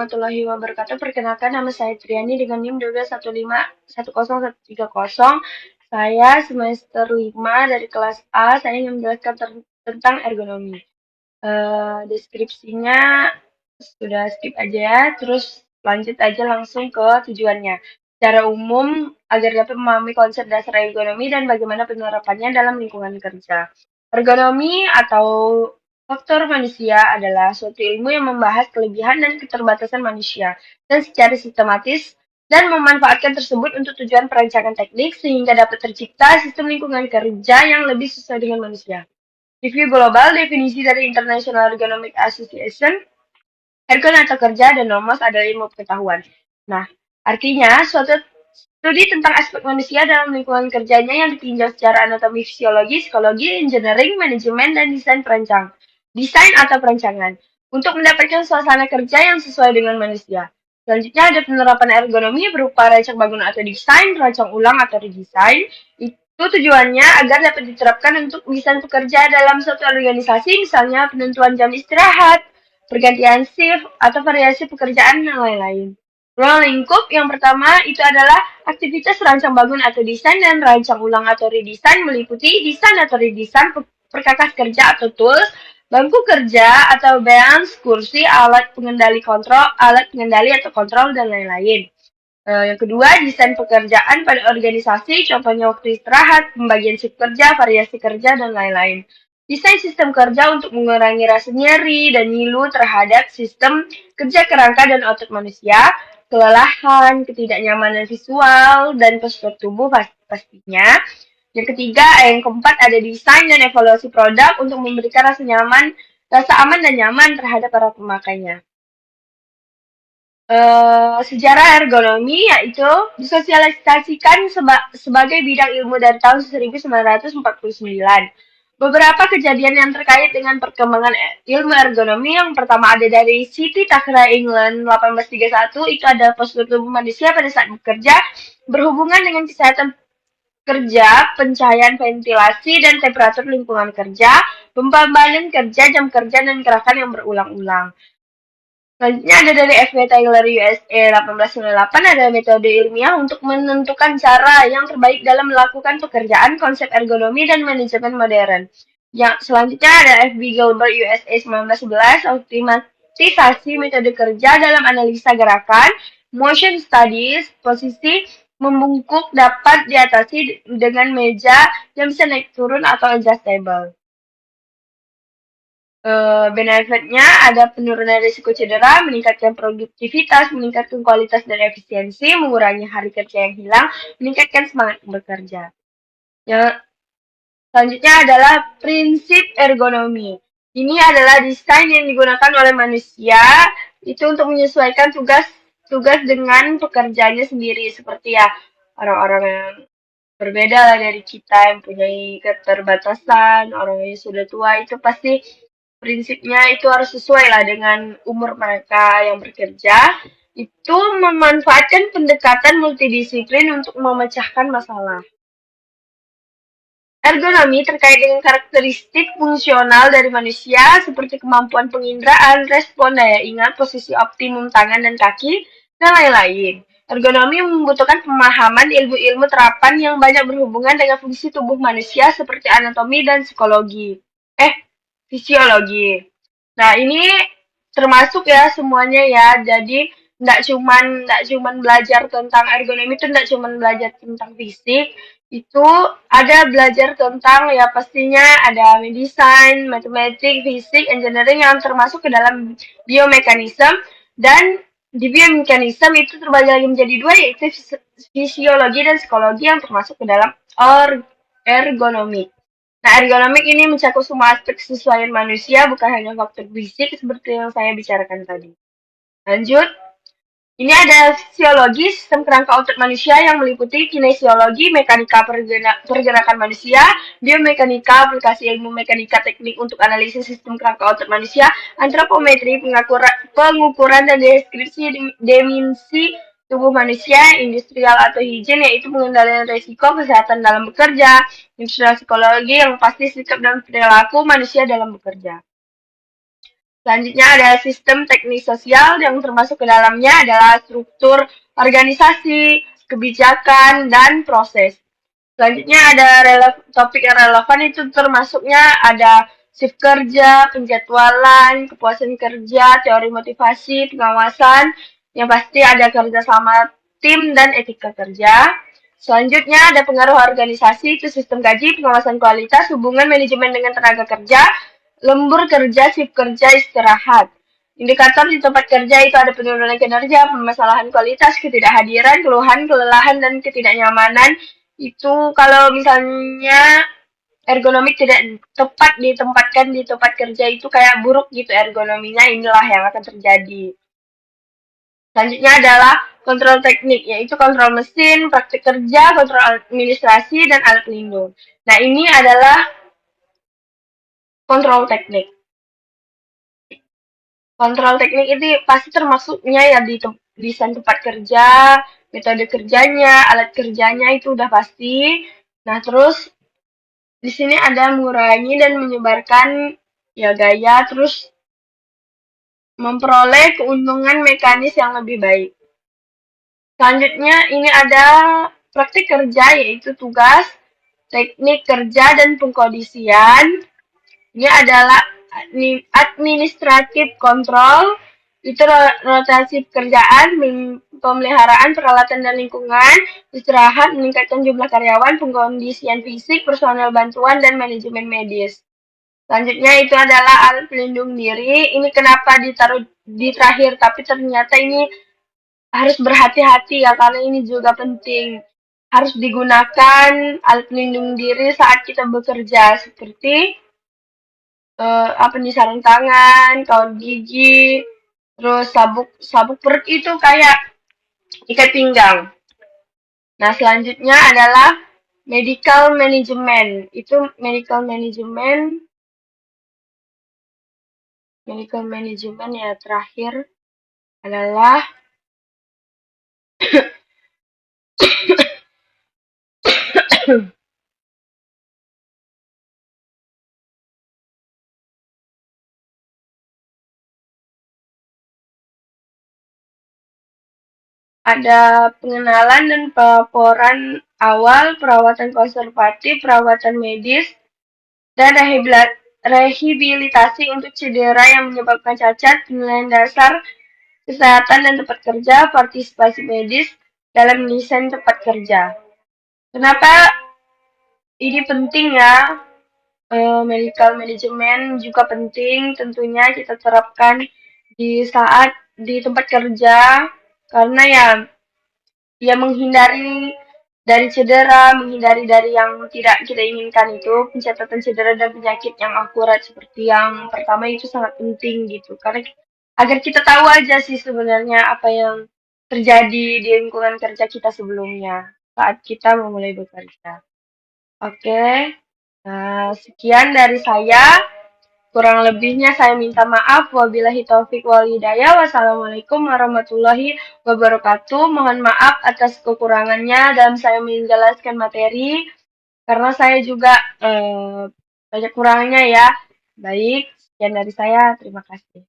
Warahmatullahi wabarakatuh. Perkenalkan, nama saya Triani dengan NIM 121510130. Saya semester 5 dari kelas A. Saya ingin menjelaskan tentang ergonomi. Deskripsinya sudah skip aja ya. Terus lanjut aja langsung ke tujuannya. Secara umum, agar dapat memahami konsep dasar ergonomi dan bagaimana penerapannya dalam lingkungan kerja. Ergonomi atau faktor manusia adalah suatu ilmu yang membahas kelebihan dan keterbatasan manusia dan secara sistematis dan memanfaatkan tersebut untuk tujuan perancangan teknik sehingga dapat tercipta sistem lingkungan kerja yang lebih sesuai dengan manusia. Review global, definisi dari International Ergonomic Association, ergon atau kerja, dan nomos adalah ilmu pengetahuan. Nah, artinya suatu studi tentang aspek manusia dalam lingkungan kerjanya yang ditinjau secara anatomi, fisiologi, psikologi, engineering, manajemen, dan desain atau perancangan untuk mendapatkan suasana kerja yang sesuai dengan manusia. Selanjutnya ada penerapan ergonomi berupa rancang bangun atau desain, rancang ulang atau redesign. Itu tujuannya agar dapat diterapkan untuk desain pekerja dalam suatu organisasi, misalnya penentuan jam istirahat, pergantian shift, atau variasi pekerjaan, dan lain-lain. Ruang lingkup yang pertama itu adalah aktivitas rancang bangun atau desain dan rancang ulang atau redesign meliputi desain atau redesign perkakas kerja atau tools, bangku kerja atau bench, kursi, alat pengendali atau kontrol, dan lain-lain. Yang kedua, desain pekerjaan pada organisasi, contohnya waktu istirahat, pembagian shift kerja, variasi kerja, dan lain-lain. Desain sistem kerja untuk mengurangi rasa nyeri dan ngilu terhadap sistem kerja kerangka dan otot manusia, kelelahan, ketidaknyamanan visual, dan postur tubuh pastinya. Yang ketiga, yang keempat ada desain dan evaluasi produk untuk memberikan rasa aman dan nyaman terhadap para pemakainya. Sejarah ergonomi yaitu disosialisasikan sebagai bidang ilmu dari tahun 1949. Beberapa kejadian yang terkait dengan perkembangan ilmu ergonomi yang pertama ada dari City Takra England 1831, itu ada postur tubuh manusia pada saat bekerja berhubungan dengan kesehatan kerja, pencahayaan ventilasi, dan temperatur lingkungan kerja, pembabalan kerja, jam kerja, dan gerakan yang berulang-ulang. Selanjutnya ada dari F.B. Taylor USA 1898, ada metode ilmiah untuk menentukan cara yang terbaik dalam melakukan pekerjaan, konsep ergonomi, dan manajemen modern. Yang selanjutnya ada F.B. Gilbert USA 1911, optimisasi metode kerja dalam analisa gerakan, motion studies, posisi membungkuk dapat diatasi dengan meja yang bisa naik turun atau adjustable. Benefitnya ada penurunan risiko cedera, meningkatkan produktivitas, meningkatkan kualitas dan efisiensi, mengurangi hari kerja yang hilang, meningkatkan semangat bekerja. Yang selanjutnya adalah prinsip ergonomi. Ini adalah desain yang digunakan oleh manusia itu untuk menyesuaikan tugas dengan pekerjaannya sendiri, seperti ya orang-orang yang berbeda lah dari kita yang punya keterbatasan, orang yang sudah tua itu pasti prinsipnya itu harus sesuai lah dengan umur mereka yang bekerja. Itu memanfaatkan pendekatan multidisiplin untuk memecahkan masalah. Ergonomi terkait dengan karakteristik fungsional dari manusia seperti kemampuan penginderaan, respon daya ingat, posisi optimum tangan dan kaki, dan lain-lain. Ergonomi membutuhkan pemahaman ilmu-ilmu terapan yang banyak berhubungan dengan fungsi tubuh manusia seperti anatomi dan fisiologi. Nah, ini termasuk ya semuanya ya. Jadi nggak cuman belajar tentang ergonomi itu nggak cuman belajar tentang fisik, itu ada belajar tentang ya pastinya ada desain, matematik, fisik, engineering yang termasuk ke dalam biomekanisme, dan di biomekanisme itu terbagi lagi menjadi dua yaitu fisiologi dan psikologi yang termasuk ke dalam ergonomi. Nah, ergonomik ini mencakup semua aspek kesesuaian manusia, bukan hanya faktor fisik seperti yang saya bicarakan tadi. Lanjut, ini ada fisiologi sistem kerangka otot manusia yang meliputi kinesiologi, mekanika pergerakan manusia, biomekanika, aplikasi ilmu mekanika teknik untuk analisis sistem kerangka otot manusia, antropometri, pengukuran dan deskripsi dimensi tubuh manusia, industrial atau higien yaitu pengendalian risiko kesehatan dalam bekerja, industrial psikologi yang pasti sikap dan perilaku manusia dalam bekerja. Selanjutnya ada sistem teknik sosial yang termasuk ke dalamnya adalah struktur organisasi, kebijakan, dan proses. Selanjutnya ada topik yang relevan itu termasuknya ada shift kerja, penjadwalan, kepuasan kerja, teori motivasi, pengawasan, yang pasti ada kerja sama tim dan etika kerja. Selanjutnya ada pengaruh organisasi, itu sistem gaji, pengawasan kualitas, hubungan manajemen dengan tenaga kerja, lembur kerja, shift kerja, istirahat. Indikator di tempat kerja itu ada penurunan kinerja, permasalahan kualitas, ketidakhadiran, keluhan, kelelahan, dan ketidaknyamanan. Itu kalau misalnya ergonomik tidak tepat ditempatkan di tempat kerja itu kayak buruk gitu ergonominya, inilah yang akan terjadi. Selanjutnya adalah kontrol teknik, yaitu kontrol mesin, praktik kerja, kontrol administrasi, dan alat pelindung. Nah, ini adalah kontrol teknik. Kontrol teknik ini pasti termasuknya ya di desain tempat kerja, metode kerjanya, alat kerjanya itu udah pasti. Nah, terus di sini ada mengurangi dan menyebarkan ya gaya, terus memperoleh keuntungan mekanis yang lebih baik. Selanjutnya ini ada praktik kerja yaitu tugas, teknik kerja dan pengkondisian. Ini adalah administratif kontrol, itu rotasi pekerjaan, pemeliharaan peralatan dan lingkungan, istirahat, meningkatkan jumlah karyawan, pengkondisian fisik, personel bantuan, dan manajemen medis. Selanjutnya itu adalah alat pelindung diri. Ini kenapa ditaruh di terakhir, tapi ternyata ini harus berhati-hati ya, karena ini juga penting. Harus digunakan alat pelindung diri saat kita bekerja, seperti apa nih, sarung tangan, kaos gigi, terus sabuk sabuk perut itu kayak ikat pinggang. Nah, selanjutnya adalah medical management. Itu medical management ya terakhir adalah ada pengenalan dan pelaporan awal, perawatan konservatif, perawatan medis, dan rehabilitasi untuk cedera yang menyebabkan cacat, penilaian dasar kesehatan dan tempat kerja, partisipasi medis dalam desain tempat kerja. Kenapa ini penting ya? Medical management juga penting, tentunya kita terapkan di saat di tempat kerja, karena ya menghindari dari cedera, menghindari dari yang tidak kita inginkan itu, pencatatan cedera dan penyakit yang akurat seperti yang pertama itu sangat penting gitu. Karena agar kita tahu aja sih sebenarnya apa yang terjadi di lingkungan kerja kita sebelumnya saat kita memulai bekerja. Oke, nah sekian dari saya. Kurang lebihnya saya minta maaf. Wabillahi taufik wal hidayah. Wassalamualaikum warahmatullahi wabarakatuh. Mohon maaf atas kekurangannya dalam saya menjelaskan materi, karena saya juga banyak kurangnya ya. Baik, sekian dari saya. Terima kasih.